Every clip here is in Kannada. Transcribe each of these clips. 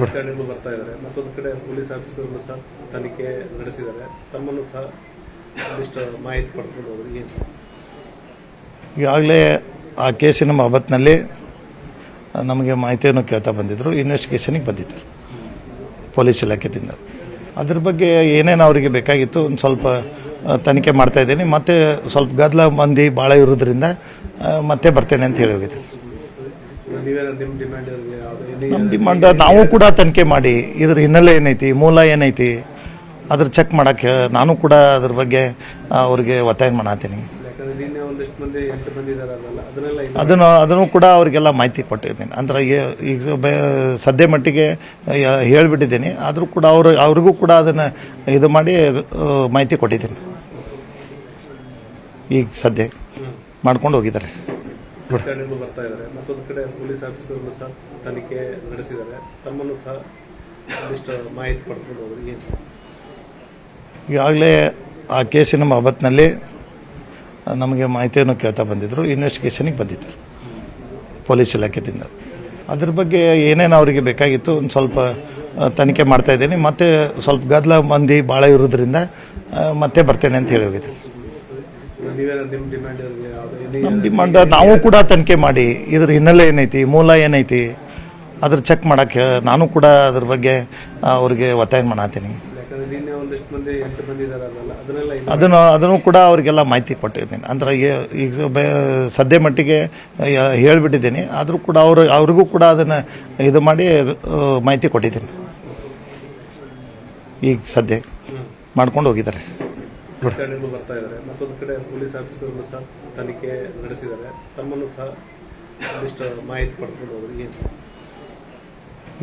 ಪ್ರಕರಣಗಳು ಬರ್ತಾ ಇದ್ದಾರೆ. ಮತ್ತೊಂದು ಕಡೆ ಪೊಲೀಸ್ ಆಫೀಸರ್ಗಳು ಸಹ ತನಿಖೆ ನಡೆಸಿದ್ದಾರೆ. ತಮ್ಮನ್ನು ಸಹ ಒಂದಿಷ್ಟು ಮಾಹಿತಿ ಪಡ್ಕೊಂಡು ಹೋದ್ರೆ ಏನು? ಈಗಾಗಲೇ ಆ ಕೇಸಿನ ಬಾಬತ್ನಲ್ಲಿ ನಮಗೆ ಮಾಹಿತಿಯನ್ನು ಕೇಳ್ತಾ ಬಂದಿದ್ದರು. ಇನ್ವೆಸ್ಟಿಗೇಷನಿಗೆ ಬಂದಿದ್ದರು ಪೊಲೀಸ್ ಇಲಾಖೆಯಿಂದ. ಅದ್ರ ಬಗ್ಗೆ ಏನೇನು ಅವರಿಗೆ ಬೇಕಾಗಿತ್ತು ಒಂದು ಸ್ವಲ್ಪ ತನಿಖೆ ಮಾಡ್ತಾ ಇದ್ದೀನಿ. ಮತ್ತೆ ಸ್ವಲ್ಪ ಗದ್ದಲ ಮಂದಿ ಭಾಳ ಇರೋದ್ರಿಂದ ಮತ್ತೆ ಬರ್ತೇನೆ ಅಂತ ಹೇಳಿ ಹೋಗಿದ್ದೆ. ನಮ್ಮ ಡಿಮಾಂಡ್ ನಾವು ಕೂಡ ತನಿಖೆ ಮಾಡಿ ಇದ್ರ ಹಿನ್ನೆಲೆ ಏನೈತಿ, ಮೂಲ ಏನೈತಿ ಅದ್ರ ಚೆಕ್ ಮಾಡೋಕ್ಕೆ ನಾನು ಕೂಡ ಅದ್ರ ಬಗ್ಗೆ ಅವ್ರಿಗೆ ಒತ್ತಾಯ ಮಾಡತ್ತೀನಿ. ಅದನ್ನು ಕೂಡ ಅವರಿಗೆಲ್ಲ ಮಾಹಿತಿ ಕೊಟ್ಟಿದ್ದೀನಿ. ಅಂದ್ರೆ ಈಗ ಸದ್ಯ ಮಟ್ಟಿಗೆ ಹೇಳಿಬಿಟ್ಟಿದ್ದೀನಿ. ಆದರೂ ಕೂಡ ಅವ್ರಿಗೂ ಕೂಡ ಅದನ್ನು ಇದು ಮಾಡಿ ಮಾಹಿತಿ ಕೊಟ್ಟಿದ್ದೀನಿ. ಈಗ ಸದ್ಯ ಮಾಡ್ಕೊಂಡು ಹೋಗಿದ್ದಾರೆ. ಪ್ರಕರಣಗಳು ಬರ್ತಾ ಇದ್ದಾರೆ. ಮತ್ತೊಂದು ಕಡೆ ಪೊಲೀಸ್ ಆಫೀಸರ್ಗಳು ಸಹ ತನಿಖೆ ನಡೆಸಿದ್ದಾರೆ. ತಮ್ಮನ್ನು ಸಹ ಒಂದಿಷ್ಟು ಮಾಹಿತಿ ಪಡ್ಕೊಂಡು ಹೋದ್ರೆ ಏನು? ಈಗಾಗಲೇ ಆ ಕೇಸಿನ ಬಾಬತ್ನಲ್ಲಿ ನಮಗೆ ಮಾಹಿತಿಯನ್ನು ಕೇಳ್ತಾ ಬಂದಿದ್ದರು. ಇನ್ವೆಸ್ಟಿಗೇಷನಿಗೆ ಬಂದಿದ್ದರು ಪೊಲೀಸ್ ಇಲಾಖೆಯಿಂದ. ಅದ್ರ ಬಗ್ಗೆ ಏನೇನು ಅವರಿಗೆ ಬೇಕಾಗಿತ್ತು ಒಂದು ಸ್ವಲ್ಪ ತನಿಖೆ ಮಾಡ್ತಾ ಇದ್ದೀನಿ. ಮತ್ತೆ ಸ್ವಲ್ಪ ಗದ್ದಲ ಮಂದಿ ಭಾಳ ಇರೋದ್ರಿಂದ ಮತ್ತೆ ಬರ್ತೇನೆ ಅಂತ ಹೇಳಿ ಹೋಗಿದ್ದೆ. ನಮ್ಮ ಡಿಮಾಂಡ್ ನಾವು ಕೂಡ ತನಿಖೆ ಮಾಡಿ ಇದ್ರ ಹಿನ್ನೆಲೆ ಏನೈತಿ, ಮೂಲ ಏನೈತಿ ಅದ್ರ ಚೆಕ್ ಮಾಡೋಕ್ಕೆ ನಾನು ಕೂಡ ಅದ್ರ ಬಗ್ಗೆ ಅವ್ರಿಗೆ ಒತ್ತಾಯ ಮಾಡತ್ತೀನಿ. ಅದನ್ನು ಕೂಡ ಅವರಿಗೆಲ್ಲ ಮಾಹಿತಿ ಕೊಟ್ಟಿದ್ದೀನಿ. ಅಂದ್ರೆ ಈಗ ಸದ್ಯ ಮಟ್ಟಿಗೆ ಹೇಳಿಬಿಟ್ಟಿದ್ದೀನಿ. ಆದರೂ ಕೂಡ ಅವ್ರಿಗೂ ಕೂಡ ಅದನ್ನು ಇದು ಮಾಡಿ ಮಾಹಿತಿ ಕೊಟ್ಟಿದ್ದೀನಿ. ಈಗ ಸದ್ಯ ಮಾಡ್ಕೊಂಡು ಹೋಗಿದ್ದಾರೆ. ಪ್ರಕರಣಗಳು ಬರ್ತಾ ಇದ್ದಾರೆ. ಮತ್ತೊಂದು ಕಡೆ ಪೊಲೀಸ್ ಆಫೀಸರ್ಗಳು ಸಹ ತನಿಖೆ ನಡೆಸಿದ್ದಾರೆ. ತಮ್ಮನ್ನು ಸಹ ಒಂದಿಷ್ಟು ಮಾಹಿತಿ ಪಡ್ಕೊಂಡು ಹೋದ್ರೆ ಏನು?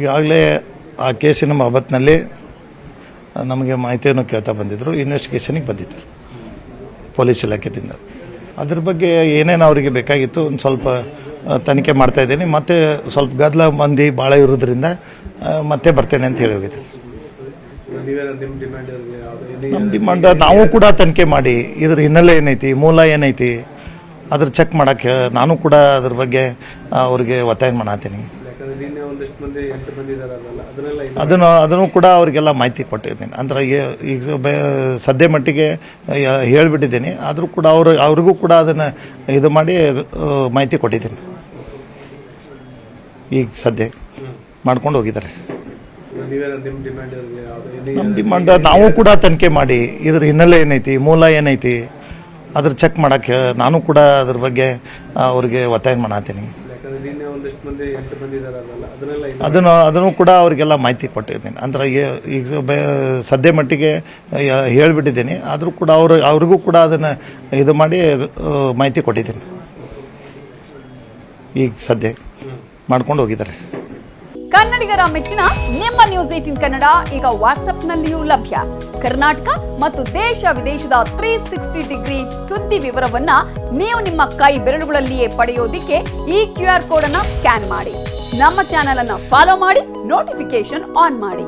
ಈಗಾಗಲೇ ಆ ಕೇಸಿನ ಬಾಬತ್ನಲ್ಲಿ ನಮಗೆ ಮಾಹಿತಿಯನ್ನು ಕೇಳ್ತಾ ಬಂದಿದ್ದರು. ಇನ್ವೆಸ್ಟಿಗೇಷನಿಗೆ ಬಂದಿದ್ದರು ಪೊಲೀಸ್ ಇಲಾಖೆಯಿಂದ. ಅದ್ರ ಬಗ್ಗೆ ಏನೇನು ಅವರಿಗೆ ಬೇಕಾಗಿತ್ತು ಒಂದು ಸ್ವಲ್ಪ ತನಿಖೆ ಮಾಡ್ತಾ ಇದ್ದೀನಿ. ಮತ್ತೆ ಸ್ವಲ್ಪ ಗದ್ದಲ ಮಂದಿ ಭಾಳ ಇರೋದ್ರಿಂದ ಮತ್ತೆ ಬರ್ತೇನೆ ಅಂತ ಹೇಳಿ ಹೋಗಿದ್ದೆ. ನಮ್ಮ ಡಿಮಾಂಡ್ ನಾವು ಕೂಡ ತನಿಖೆ ಮಾಡಿ ಇದ್ರ ಹಿನ್ನೆಲೆ ಏನೈತಿ, ಮೂಲ ಏನೈತಿ ಅದ್ರ ಚೆಕ್ ಮಾಡೋಕ್ಕೆ ನಾನು ಕೂಡ ಅದ್ರ ಬಗ್ಗೆ ಅವ್ರಿಗೆ ಒತ್ತಾಯ ಮಾಡತ್ತೀನಿ. ಅದನ್ನು ಕೂಡ ಅವರಿಗೆಲ್ಲ ಮಾಹಿತಿ ಕೊಟ್ಟಿದ್ದೀನಿ. ಅಂದ್ರೆ ಈಗ ಸದ್ಯ ಮಟ್ಟಿಗೆ ಹೇಳಿಬಿಟ್ಟಿದ್ದೀನಿ. ಆದರೂ ಕೂಡ ಅವ್ರಿಗೂ ಕೂಡ ಅದನ್ನು ಇದು ಮಾಡಿ ಮಾಹಿತಿ ಕೊಟ್ಟಿದ್ದೀನಿ. ಈಗ ಸದ್ಯ ಮಾಡ್ಕೊಂಡು ಹೋಗಿದ್ದಾರೆ. ನಮ್ಮ ಡಿಮಾಂಡ್ ನಾವು ಕೂಡ ತನಿಖೆ ಮಾಡಿ ಇದ್ರ ಹಿನ್ನೆಲೆ ಏನೈತಿ, ಮೂಲ ಏನೈತಿ ಅದ್ರ ಚೆಕ್ ಮಾಡೋಕ್ಕೆ ನಾನು ಕೂಡ ಅದ್ರ ಬಗ್ಗೆ ಅವ್ರಿಗೆ ಒತ್ತಾಯ ಮಾಡತ್ತೀನಿ. ಅದನ್ನು ಕೂಡ ಅವರಿಗೆಲ್ಲ ಮಾಹಿತಿ ಕೊಟ್ಟಿದ್ದೀನಿ. ಅಂದ್ರೆ ಈಗ ಸದ್ಯ ಮಟ್ಟಿಗೆ ಹೇಳಿಬಿಟ್ಟಿದ್ದೀನಿ. ಆದರೂ ಕೂಡ ಅವ್ರಿಗೂ ಕೂಡ ಅದನ್ನು ಇದು ಮಾಡಿ ಮಾಹಿತಿ ಕೊಟ್ಟಿದ್ದೀನಿ. ಈಗ ಸದ್ಯ ಮಾಡ್ಕೊಂಡು ಹೋಗಿದ್ದಾರೆ. ಕನ್ನಡಿಗರ ಮೆಚ್ಚಿನ ನಿಮ್ಮ ನ್ಯೂಸ್ 18 ಕನ್ನಡ ಈಗ ವಾಟ್ಸ್ಆಪ್ನಲ್ಲಿಯೂ ಲಭ್ಯ. ಕರ್ನಾಟಕ ಮತ್ತು ದೇಶ ವಿದೇಶದ 360 ಡಿಗ್ರಿ ಸುದ್ದಿ ವಿವರವನ್ನ ನೀವು ನಿಮ್ಮ ಕೈ ಬೆರಳುಗಳಲ್ಲಿಯೇ ಪಡೆಯೋದಿಕ್ಕೆ ಈ QR ಕೋಡ್ ಅನ್ನ ಸ್ಕ್ಯಾನ್ ಮಾಡಿ. ನಮ್ಮ ಚಾನೆಲ್ ಅನ್ನ ಫಾಲೋ ಮಾಡಿ, ನೋಟಿಫಿಕೇಶನ್ ಆನ್ ಮಾಡಿ.